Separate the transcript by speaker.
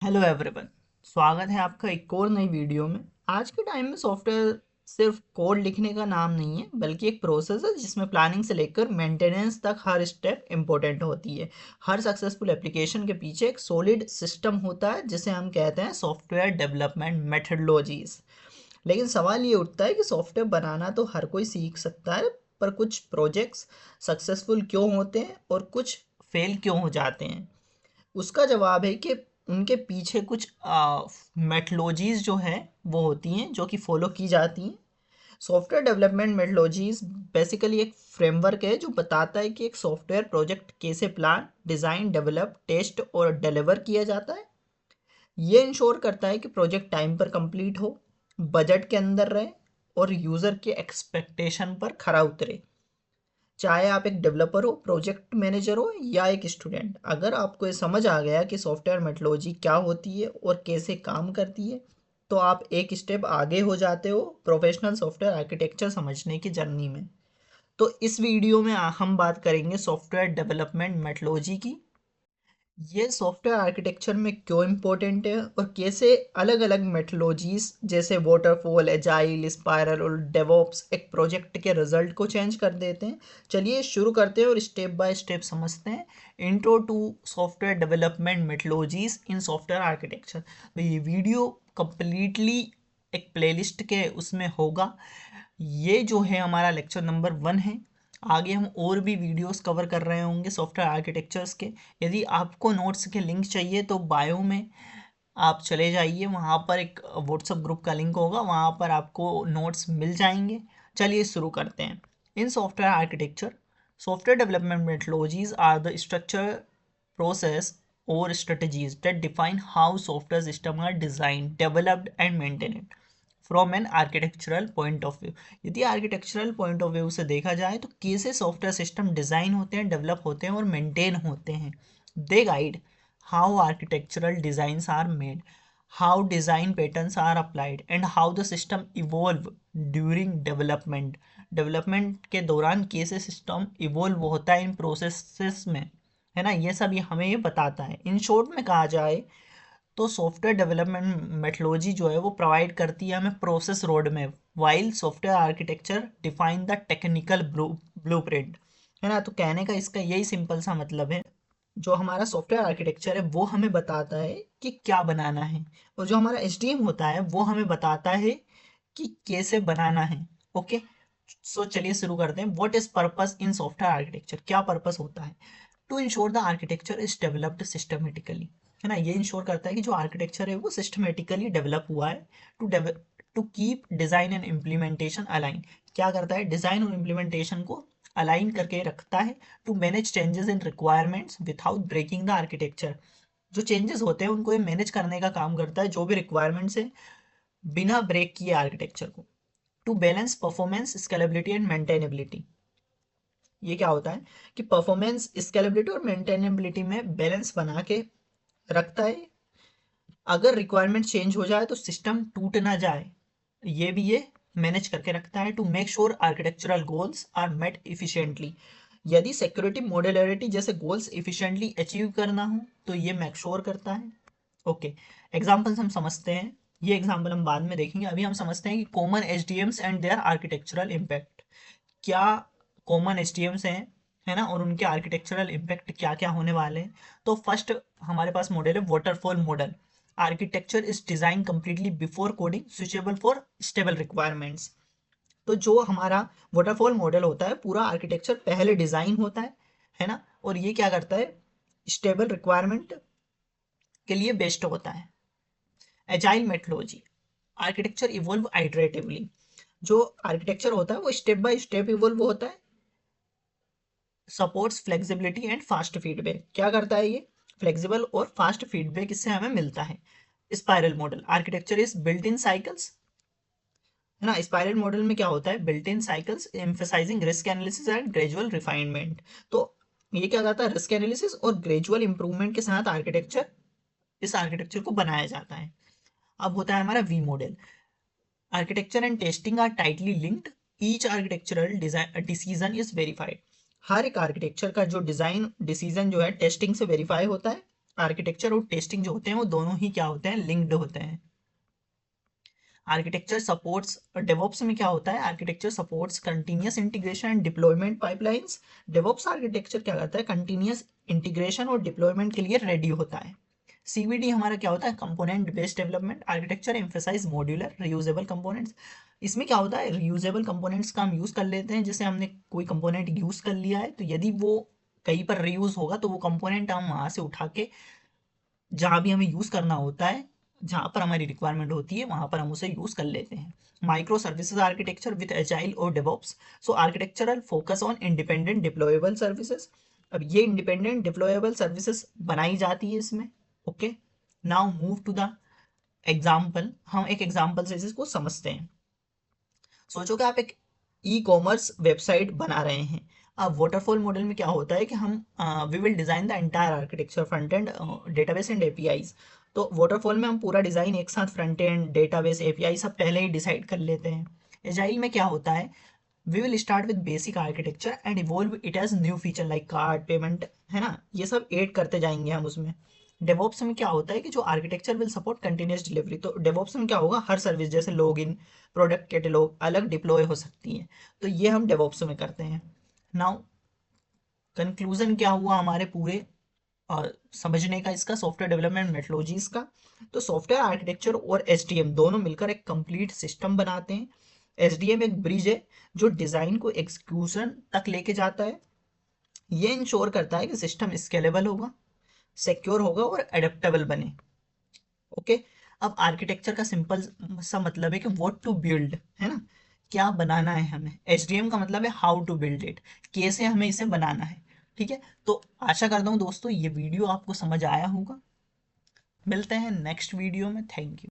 Speaker 1: Hello everyone. स्वागत है आपका एक और नई वीडियो में। आज के टाइम में सॉफ्टवेयर सिर्फ कोड लिखने का नाम नहीं है, बल्कि एक प्रोसेस है जिसमें प्लानिंग से लेकर मेंटेनेंस तक हर स्टेप इम्पोर्टेंट होती है। हर सक्सेसफुल एप्लीकेशन के पीछे एक सॉलिड सिस्टम होता है जिसे हम कहते हैं सॉफ्टवेयर डेवलपमेंट मेथडोलॉजीज। लेकिन सवाल ये उठता है कि सॉफ्टवेयर बनाना तो हर कोई सीख सकता है, पर कुछ प्रोजेक्ट्स सक्सेसफुल क्यों होते हैं और कुछ फेल क्यों हो जाते हैं। उसका जवाब है कि उनके पीछे कुछ मेथडोलॉजीज जो हैं वो होती हैं जो कि फॉलो की जाती हैं। सॉफ्टवेयर डेवलपमेंट मेथडोलॉजीज बेसिकली एक फ्रेमवर्क है जो बताता है कि एक सॉफ्टवेयर प्रोजेक्ट कैसे प्लान, डिज़ाइन, डेवलप, टेस्ट और डिलीवर किया जाता है। ये इंश्योर करता है कि प्रोजेक्ट टाइम पर कंप्लीट हो, बजट के अंदर रहे और यूज़र के एक्सपेक्टेशन पर खरा उतरे। चाहे आप एक डेवलपर हो, प्रोजेक्ट मैनेजर हो या एक स्टूडेंट, अगर आपको ये समझ आ गया कि सॉफ्टवेयर मेट्रोलॉजी क्या होती है और कैसे काम करती है, तो आप एक स्टेप आगे हो जाते हो प्रोफेशनल सॉफ्टवेयर आर्किटेक्चर समझने की जर्नी में। तो इस वीडियो में हम बात करेंगे सॉफ्टवेयर डेवलपमेंट मेट्रोलॉजी की। ये सॉफ्टवेयर आर्किटेक्चर में क्यों इम्पोर्टेंट है और कैसे अलग अलग मेथडोलॉजीज जैसे वाटरफॉल, एजाइल, स्पाइरल और डेवॉप्स एक प्रोजेक्ट के रिजल्ट को चेंज कर देते हैं। चलिए शुरू करते हैं और स्टेप बाय स्टेप समझते हैं। Intro to software development methodologies in software architecture. तो ये वीडियो कंप्लीटली एक प्लेलिस्ट के उसमें होगा। ये जो है हमारा लेक्चर नंबर 1 है। आगे हम और भी वीडियोस कवर कर रहे होंगे सॉफ्टवेयर आर्किटेक्चर्स के। यदि आपको नोट्स के लिंक चाहिए तो बायो में आप चले जाइए, वहाँ पर एक व्हाट्सएप ग्रुप का लिंक होगा, वहाँ पर आपको नोट्स मिल जाएंगे। चलिए शुरू करते हैं। In software architecture, software development methodologies are the structure, process or strategies that define how software systems are designed, developed and maintained from an architectural point of view. यदि आर्किटेक्चरल पॉइंट ऑफ व्यू से देखा जाए तो कैसे software system design होते हैं, develop होते हैं और मेंटेन होते हैं। They guide how architectural designs are made, how design patterns are applied and how the system evolve during development. Development के दौरान कैसे सिस्टम इवॉल्व होता है इन प्रोसेसेस में, है ना। ये सब ये हमें ये बताता है। इन शॉर्ट में कहा जाए तो सॉफ्टवेयर डेवलपमेंट मेथडोलॉजी जो है वो प्रोवाइड करती है हमें process road map, while software architecture define the technical blueprint, है ना। तो कहने का इसका यही सिंपल सा मतलब है, जो हमारा सॉफ्टवेयर आर्किटेक्चर है वो हमें बताता है कि क्या बनाना है, और जो हमारा एसडीएम होता है वो हमें बताता है कि कैसे बनाना है। ओके, सो चलिए शुरू करते हैं। What is purpose in software architecture, क्या पर्पस होता है। To ensure the architecture is developed systematically, है ना। ये इंश्योर करता है कि जो आर्किटेक्चर है वो सिस्टमेटिकली डेवलप हुआ है। To to keep design and implementation align, क्या करता है, डिजाइन और इम्प्लीमेंटेशन को अलाइन करके रखता है। To manage changes in requirements without breaking the architecture, जो चेंजेस होते हैं उनको ये मैनेज करने का काम करता है, जो भी रिक्वायरमेंट्स है बिना ब्रेक किए आर्किटेक्चर को। To balance performance, scalability and maintainability, ये क्या होता है कि परफॉर्मेंस, स्केलेबिलिटी और मेंटेनेबिलिटी में बैलेंस बना के रखता है। अगर रिक्वायरमेंट चेंज हो जाए तो सिस्टम टूट ना जाए, ये भी ये मैनेज करके रखता है। To make sure architectural goals are met efficiently, यदि सिक्योरिटी, मॉड्यूलरिटी जैसे गोल्स इफिशिएंटली अचीव करना हो तो ये मेक श्योर करता है। ओके, एग्जांपल्स हम समझते हैं। ये एग्जांपल हम बाद में देखेंगे, अभी हम समझते हैं कि common SDMs and their architectural impact. क्या कॉमन एचडीएम्स हैं, है ना, और उनके आर्किटेक्चरल इम्पैक्ट क्या क्या होने वाले हैं। तो फर्स्ट हमारे पास मॉडल है waterfall model. Architecture is design completely before coding, switchable for stable requirements. तो जो हमारा वाटरफॉल मॉडल होता है, पूरा आर्किटेक्चर पहले डिजाइन होता है ना, और ये क्या करता है, स्टेबल रिक्वायरमेंट के लिए बेस्ट होता है। Agile methodology, architecture evolve iteratively, जो आर्किटेक्चर होता है वो स्टेप बाय स्टेप इवॉल्व होता है। Supports flexibility and fast feedback, क्या करता है ये, फ्लेक्सिबल और फास्ट फीडबैक इससे हमें मिलता है। Spiral model, architecture is built in cycles, है ना। स्पाइरल मॉडल में क्या होता है, built in cycles emphasising risk analysis and gradual refinement. तो ये क्या करता है, रिस्क एनालिसिस और ग्रेजुअल इंप्रूवमेंट के साथ आर्किटेक्चर, इस आर्किटेक्चर को बनाया जाता है। अब होता है हमारा V model. Architecture and testing are tightly linked, each architectural decision is verified. हर एक आर्किटेक्चर का जो डिजाइन डिसीजन जो है टेस्टिंग से वेरीफाई होता है। आर्किटेक्चर और टेस्टिंग जो होते हैं वो दोनों ही क्या होते हैं, लिंक्ड होते हैं। आर्किटेक्चर सपोर्ट्स, डेवॉप्स में क्या होता है, architecture supports continuous integration and deployment pipelines. DevOps architecture क्या करता है, कंटिन्यूअस इंटीग्रेशन और डिप्लॉयमेंट के लिए रेडी होता है। सीवीडी हमारा क्या होता है, component based development architecture emphasize modular reusable components. इसमें क्या होता है, रियूजेबल कंपोनेंट्स का हम यूज कर लेते हैं, जैसे हमने कोई कंपोनेंट यूज कर लिया है तो यदि वो कहीं पर रीयूज होगा तो वो कंपोनेंट हम वहां से उठा के जहाँ भी हमें यूज़ करना होता है, जहाँ पर हमारी रिक्वायरमेंट होती है वहाँ पर हम उसे यूज़ कर लेते हैं। Micro services architecture with agile और DevOps. So architectural focus on independent deployable services. अब ये इंडिपेंडेंट डिप्लॉयबल सर्विसेज बनाई जाती है इसमें। Okay, now move to the example. हम एक एग्जाम्पल से इसको समझते हैं। सोचो कि आप एक ई कॉमर्स वेबसाइट बना रहे हैं। अब वाटरफॉल मॉडल में क्या होता है कि हम we will design the entire architecture, front end, database and APIs. तो वाटरफॉल में हम पूरा डिजाइन एक साथ, फ्रंट एंड, डेटाबेस, एपीआई सब पहले ही डिसाइड कर लेते हैं। एजाइल में क्या होता है, we will start with basic architecture and evolve it as new feature like card payment, है ना, ये सब ऐड करते जाएंगे हम उसमें। डेवॉप्स में क्या होता है कि जो architecture will support continuous delivery. तो डेवॉप्स में क्या होगा, हर सर्विस जैसे लॉगिन, प्रोडक्ट कैटलॉग अलग डिप्लॉय हो सकती है, तो ये हम डेवॉप्स में करते हैं। नाउ कंक्लूजन क्या हुआ हमारे पूरे समझने का इसका, सॉफ्टवेयर डेवलपमेंट मेथोलॉजीज का। तो सॉफ्टवेयर आर्किटेक्चर और एसडीएम दोनों मिलकर एक कंप्लीट सिस्टम बनाते हैं। एसडीएम एक ब्रिज है जो डिजाइन को एग्जीक्यूशन तक लेके जाता है। ये इंश्योर करता है कि सिस्टम स्केलेबल होगा, सिक्योर होगा और एडेप्टेबल बने। ओके, अब आर्किटेक्चर का सिंपल सा मतलब है कि व्हाट टू बिल्ड, है ना, क्या बनाना है हमें। एचडीएम का मतलब है हाउ टू बिल्ड इट, कैसे हमें इसे बनाना है। ठीक है, तो आशा करता हूँ दोस्तों ये वीडियो आपको समझ आया होगा। मिलते हैं नेक्स्ट वीडियो में, थैंक यू।